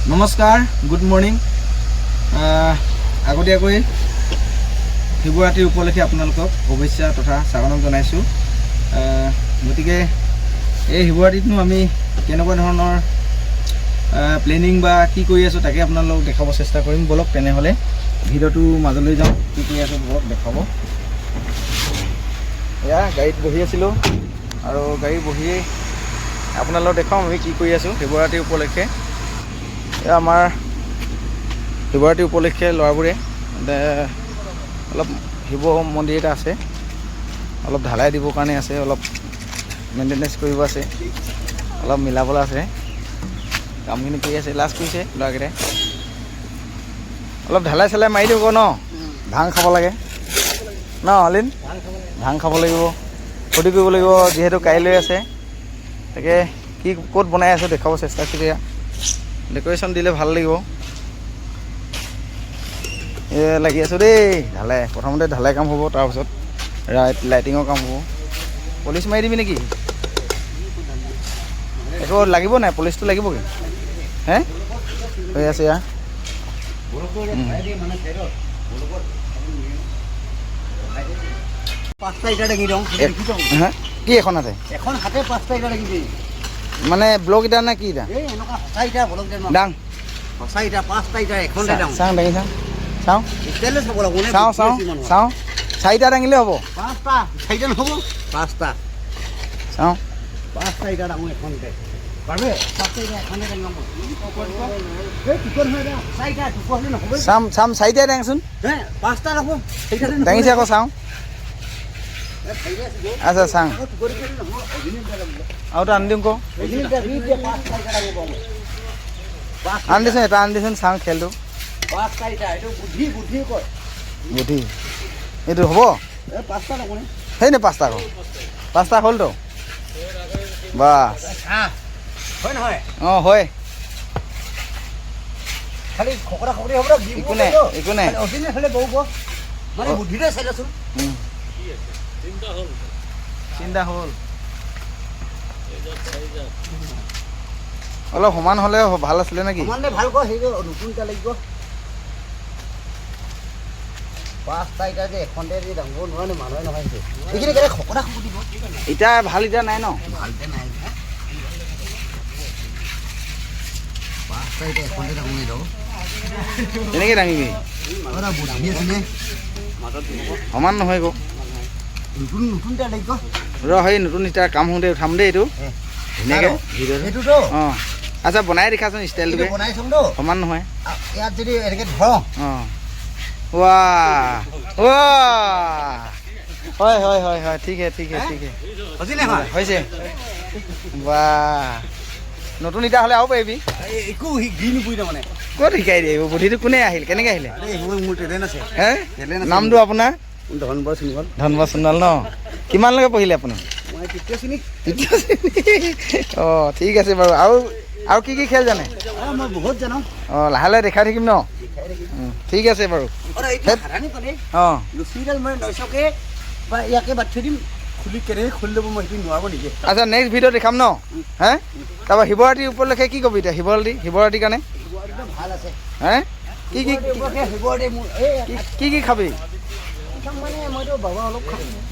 নমস্কাৰ, good morning. আগতীয়াকৈ শিৱৰাত্ৰি উপলক্ষে আপোনালোকক শুভেচ্ছা তথা স্বাগতম জনাইছোঁ। গতিকে এই শিৱৰাত্ৰিতনো আমি কেনেকুৱা ধৰণৰ প্লেনিং বা কি কৰি আছোঁ তাকে আপোনালোকক দেখাব চেষ্টা কৰিম। বলক তেনেহ'লে ভিডিঅ'টো মাজলৈ যাওঁ, কি কৰি আছোঁ বলক দেখাব। এয়া গাড়ীত বহি আছিলোঁ আৰু গাড়ী বহিয়েই আপোনালোকক দেখাওঁ আমি কি কৰি আছোঁ শিৱৰাত্ৰি উপলক্ষে। এয়া আমাৰ শিৱৰাত্ৰি উপলক্ষে ল'ৰাবোৰে অলপ শিৱ মন্দিৰ এটা আছে, অলপ ঢালাই দিবৰ কাৰণে আছে, অলপ মেইনটেনেঞ্চ কৰিব আছে, অলপ মিলাবলৈ আছে, কামখিনি কৰি আছে। লাষ্ট কৰিছে ল'ৰাকেইটাই, অলপ ঢালাই চালাই মাৰি দিব ন। ভাং খাব লাগে ন অলিন, ভাং খাব লাগিব, ফূৰ্তি কৰিব লাগিব, যিহেতু কাইলৈ আছে। তাকে কি ক'ত বনাই আছোঁ দেখাব চেষ্টা কৰি। ডেক'ৰেশ্যন দিলে ভাল লাগিব। লাগি আছোঁ দেই ঢালাই। প্ৰথমতে ঢালাই কাম হ'ব, তাৰপিছত লাইটিঙৰ কাম হ'ব। পলিচ মাৰি দিবি নেকি? একো লাগিব নাই, পলিচটো লাগিবগৈ হে হৈ আছে ইয়াৰ। কি এখন হাতে মানে ব্লক ইটা নে কি ইটা? ডাং চাওঁ দাঙি চাওঁ চাওঁ চাওঁ চাওঁ চাৰিটা দাঙিলে হ'ব। চাওঁ চাম চাম চাৰিটাই দাঙচোন, দাঙিছে আকৌ চাওঁ। আচ্ছা চাওঁ আৰু এটা আনি দিওঁ, আনি দিছোন, এটা আনি দিছোন, চাওঁ খেলটো। বুদ্ধি এইটো হ'ব সেই নে? পাঁচটা আকৌ, পাঁচটা হ'লতো বাছ। অঁ হয়, একো নাই একো নাই। চিন্তা হ'ল অলপ সমান হ'লে ভাল আছিলে নেকি? ইটা ভাল ইটা নাই ন? তেনেকে দাঙিবি, সমান নহয় আকৌ। ৰ সেই নতুন ইটা কাম হওঁতে উঠাম দেই এইটো ধুনীয়াকৈ ভিডিঅ'টো। অঁ আচ্ছা বনাই দেখাচোন ষ্টাইলটোকে, সমান নহয়। অঁ ৱাহ ৱাহ হয় হয় হয় হয়, ঠিক হে ঠিক হে ঠিক হে হৈছে। বাহ নতুন ইটা হ'লে আৰু পাৰিবি। ক'ত শিকাই দিয়ে এইবোৰ? বুদ্ধিটো কোনে আহিল, কেনেকৈ আহিলে? হে নামটো আপোনাৰ? ধনবৰ সোণোৱাল ন? কিমানলৈকে পঢ়িলে আপুনি? তৃতীয় শ্ৰেণী। অঁ ঠিক আছে বাৰু। আৰু কি কি খেল জানে? অঁ লাহে লাহে দেখাই থাকিম ন? ঠিক আছে বাৰু। অঁ আচ্ছা নেক্সট ভিডিঅ' দেখাম ন? হে তাৰপৰা শিৱৰাত্ৰি উপলক্ষে কি ক'বি এতিয়া? শিৱৰাত্ৰিৰ কাৰণে হে কি কি কি কি খাবি?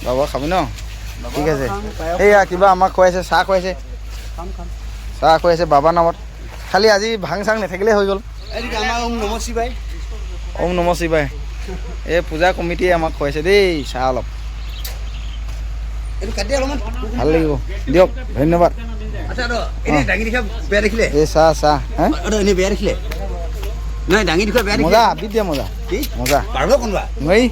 বাবা খাবি ন? ঠিক আছে। এইয়া কিবা আমাক খুৱাইছে, চাহ খুৱাইছে, চাহ খুৱাইছে বাবা নামত। খালি আজি ভাং চাং নাথাকিলেই হৈ গ'ল। ওম নম শিৱায়। এই পূজা কমিটিয়ে আমাক খুৱাইছে দেই চাহ অলপ, ভাল লাগিব দিয়ক, ধন্যবাদ। এই চাহ চাহ মজা বিদ দিয়া, মজা মজা নোৱাৰি।